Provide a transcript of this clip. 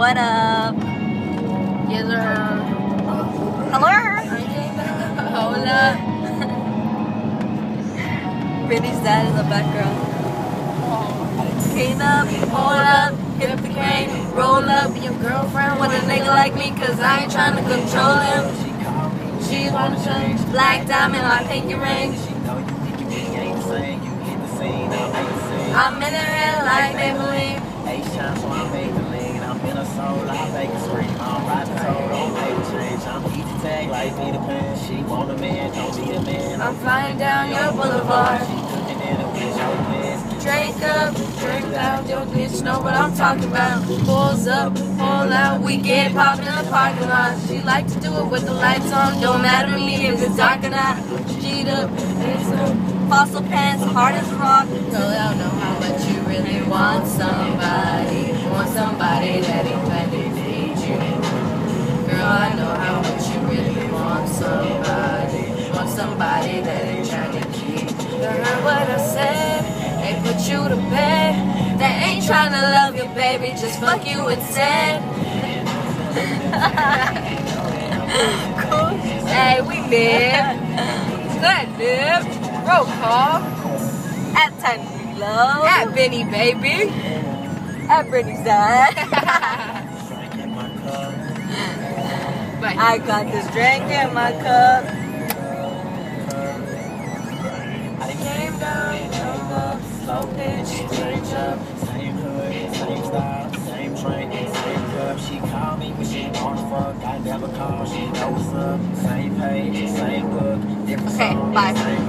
What up? Yes, sir. Hello? Hola. Brittany's dad in the background. Cane up, hold up, hit the cane, roll up. Your girlfriend Want a nigga like me, cause I ain't trying to control him. she wanna change. Black diamond, my pinky ring. I'm in the red like Maybelline. I'm flying down your boulevard. Drink up, drink out, your bitch know what I'm talking about. Pulls up, pull out, we get poppin' in the parking lot. She like to do it with the lights on, don't matter to me if it's dark or not. G'd up, it's up. Fossil pants, hard as rock. Girl, I don't know how much you really want somebody that ain't trying to feed you. Girl, I know how much you really want somebody that ain't trying to keep. You heard what I said? They put you to bed. They ain't trying to love you, baby, just fuck you instead. Cool. Hey, we live. Good, live. Roll call. At Time Love. At Benny, baby. At Brittany's dad. But I got this drink in my cup. I came down, drove up, slow pitch, change up. Same hood, same style, same train, same club. She called me, but she don't fuck. I never call, she knows up. Same page, same book, different Okay, song, bye. same